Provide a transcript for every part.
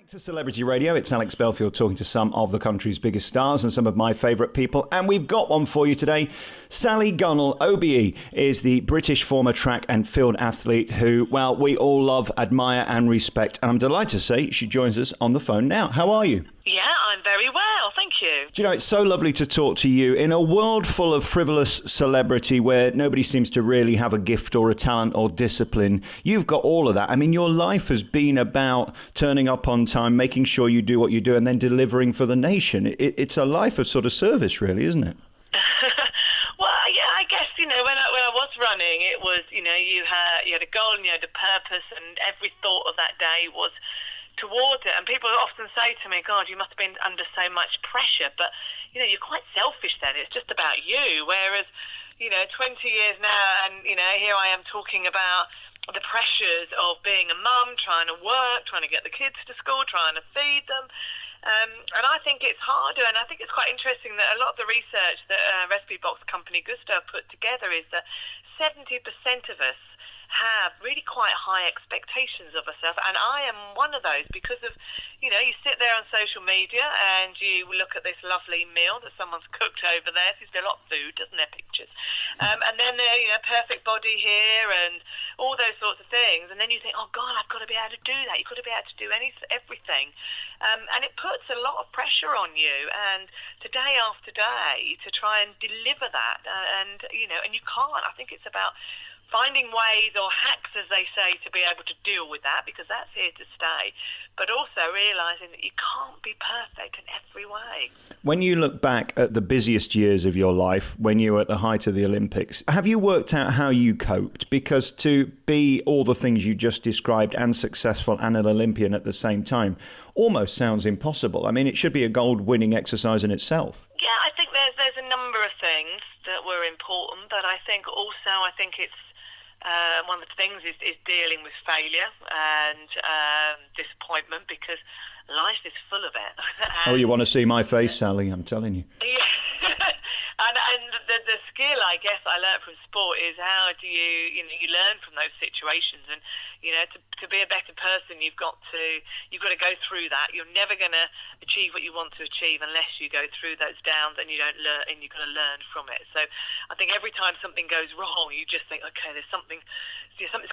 Back to Celebrity Radio. It's Alex Belfield talking to some of the country's biggest stars and some of my favourite people. And we've got one for you today. Sally Gunnell, OBE, is the British former track and field athlete who, well, we all love, admire and respect. And I'm delighted to say she joins us on the phone now. How are you? Yeah, I'm very well, thank you. Do you know, it's so lovely to talk to you. In a world full of frivolous celebrity where nobody seems to really have a gift or a talent or discipline, you've got all of that. I mean, your life has been about turning up on time, making sure you do what you do, and then delivering for the nation. It's a life of sort of service, really, isn't it? Well, yeah, I guess, when I was running, it was, you had a goal and you had a purpose, and every thought of that day was towards it. And people often say to me, God, you must have been under so much pressure, but you're quite selfish then. It's just about you. Whereas 20 years now, and here I am talking about the pressures of being a mum, trying to work, trying to get the kids to school, trying to feed them, and I think it's harder. And I think it's quite interesting that a lot of the research that recipe box company Gusto put together is that 70% of us have really quite high expectations of ourselves, and I am one of those because of, you sit there on social media and you look at this lovely meal that someone's cooked over there. There's a lot of food, doesn't there, pictures? And then there, perfect body here and all those sorts of things, and then you think, oh God, I've got to be able to do that. You've got to be able to do everything, and it puts a lot of pressure on you, and day after day to try and deliver that, and you can't. I think it's about finding ways or hacks, as they say, to be able to deal with that, because that's here to stay, but also realising that you can't be perfect in every way. When you look back at the busiest years of your life, when you were at the height of the Olympics, have you worked out how you coped? Because to be all the things you just described and successful and an Olympian at the same time almost sounds impossible. I mean, it should be a gold-winning exercise in itself. Yeah, I think there's a number of things that were important, but I think it's one of the things is dealing with failure and disappointment, because life is full of it. Oh, you want to see my face, Sally? I'm telling you. Yeah. and the skill, I guess, I learned from sport is how do you learn from those situations, and to be a better person, you've got to go through that. You're never going to achieve what you want to achieve unless you go through those downs and you don't learn, and you've got to learn from it. So I think every time something goes wrong, you just think, okay, there's something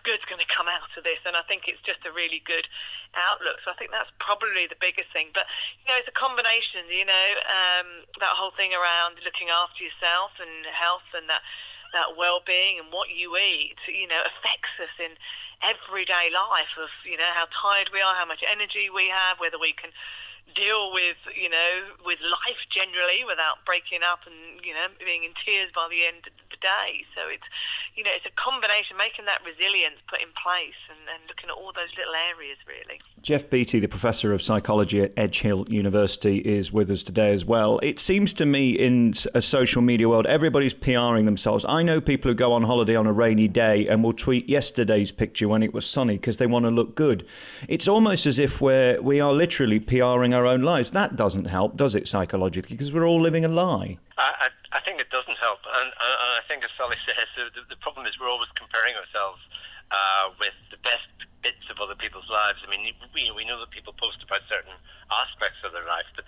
good's going to come out of this, and I think it's just a really good outlook. So I think that's probably the biggest thing. But it's a combination, that whole thing around looking after yourself and health and that well-being, and what you eat, affects us in everyday life of, how tired we are, how much energy we have, whether we can deal with life generally without breaking up and, being in tears by the end of the day. So it's a combination, making that resilience put in place and looking at all those little areas, really. Jeff Beattie, the professor of psychology at Edge Hill University, is with us today as well. It seems to me in a social media world, everybody's PRing themselves. I know people who go on holiday on a rainy day and will tweet yesterday's picture when it was sunny because they want to look good. It's almost as if we are literally PRing our own lives. That doesn't help, does it, psychologically? Because we're all living a lie. I think it doesn't help, and I think, as Sally says, the problem is we're always comparing ourselves with the best bits of other people's lives. I mean, we know that people post about certain aspects of their life, but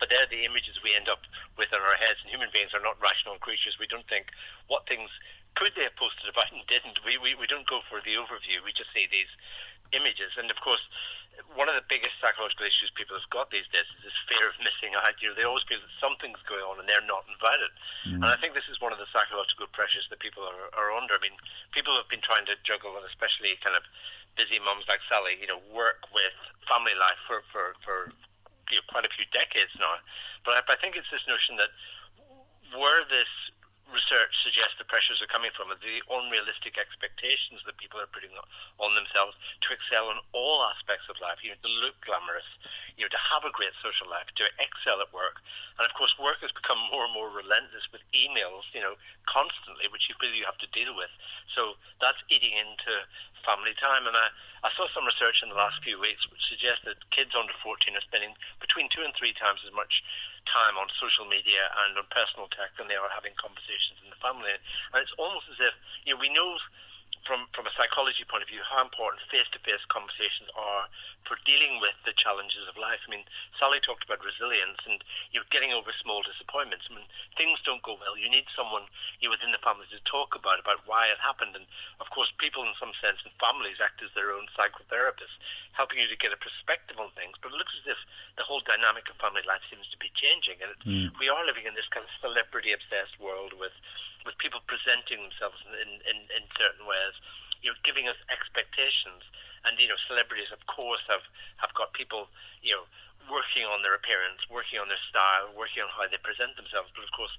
they're the images we end up with in our heads, and human beings are not rational creatures. We don't think what things could they have posted about and didn't. We don't go for the overview. We just see these images, and of course, one of the biggest psychological issues people have got these days is this fear of missing out. They always feel that something's going on and they're not invited. And I think this is one of the psychological pressures that people are under. I mean, people have been trying to juggle, and especially kind of busy mums like Sally, work with family life for quite a few decades now. But I think it's this notion that where this research suggests the pressures are coming from are the unrealistic expectations that people are putting on themselves to excel in all aspects of life, to look glamorous, to have a great social life, to excel at work. And of course, work has become more and more relentless with emails, constantly, which you feel you have to deal with. So that's eating into family time. And I saw some research in the last few weeks which suggests that kids under 14 are spending between 2 and 3 times as much time on social media and on personal tech than they are having conversations in the family. And it's almost as if, we know from a psychology point of view, how important face-to-face conversations are for dealing with the challenges of life. I mean, Sally talked about resilience and getting over small disappointments. I mean, things don't go well. You need someone within the family to talk about why it happened. And of course, people in some sense and families act as their own psychotherapists, helping you to get a perspective on things. But it looks as if the whole dynamic of family life seems to be changing, and we are living in this kind of celebrity-obsessed world with people presenting themselves in certain ways, giving us expectations. And celebrities, of course, have got people working on their appearance, working on their style, working on how they present themselves. But of course,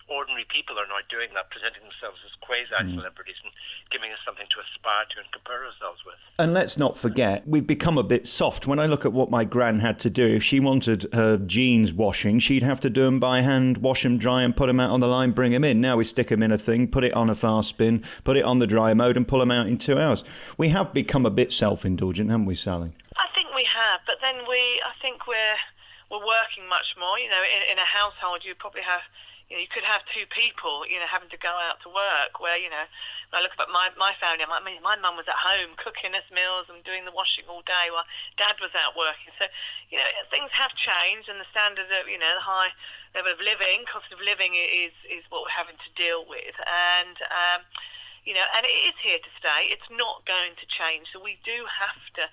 ordinary people are now doing that, presenting themselves as quasi-celebrities and giving us something to aspire to and compare ourselves with. And let's not forget, we've become a bit soft. When I look at what my gran had to do, if she wanted her jeans washing, she'd have to do them by hand, wash them dry and put them out on the line, bring them in. Now we stick them in a thing, put it on a fast spin, put it on the dry mode and pull them out in 2 hours. We have become a bit self-indulgent, haven't we, Sally? I think we have, but then I think we're working much more. In a household, you probably have... you could have two people, having to go out to work. Where, when I look at my family, my mum was at home cooking us meals and doing the washing all day while Dad was out working. So, things have changed, and the standard of, the high level of living, cost of living is what we're having to deal with. And, and it is here to stay. It's not going to change. So we do have to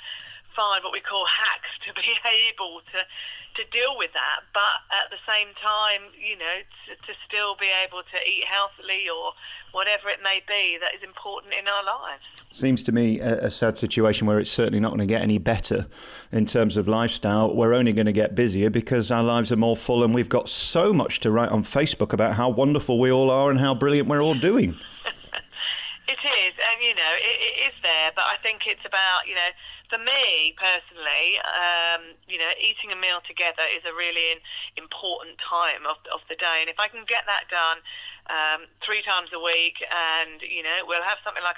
find what we call hacks to be able to deal with that, but at the same time, to still be able to eat healthily or whatever it may be that is important in our lives. Seems to me a sad situation where it's certainly not going to get any better in terms of lifestyle. We're only going to get busier because our lives are more full, and we've got so much to write on Facebook about how wonderful we all are and how brilliant we're all doing. It is, and it is there, but I think it's about, for me personally, eating a meal together is a really important time of the day, and if I can get that done 3 times a week, and we'll have something like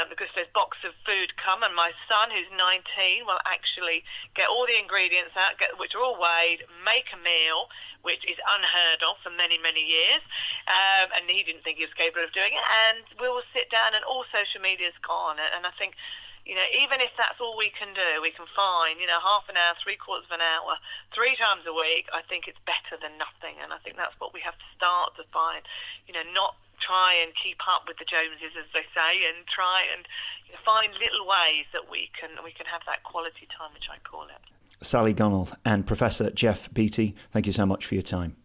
because there's box of food come, and my son, who's 19, will actually get all the ingredients out, which are all weighed, make a meal, which is unheard of for many, many years, and he didn't think he was capable of doing it, and we will sit down, and all social media's gone, and I think, even if that's all we can do, we can find, half an hour, 3/4 of an hour, 3 times a week, I think it's better than nothing, and I think that's what we have to start to find, not try and keep up with the Joneses, as they say, and try and find little ways that we can have that quality time, which I call it. Sally Gunnell and Professor Jeff Beattie, thank you so much for your time.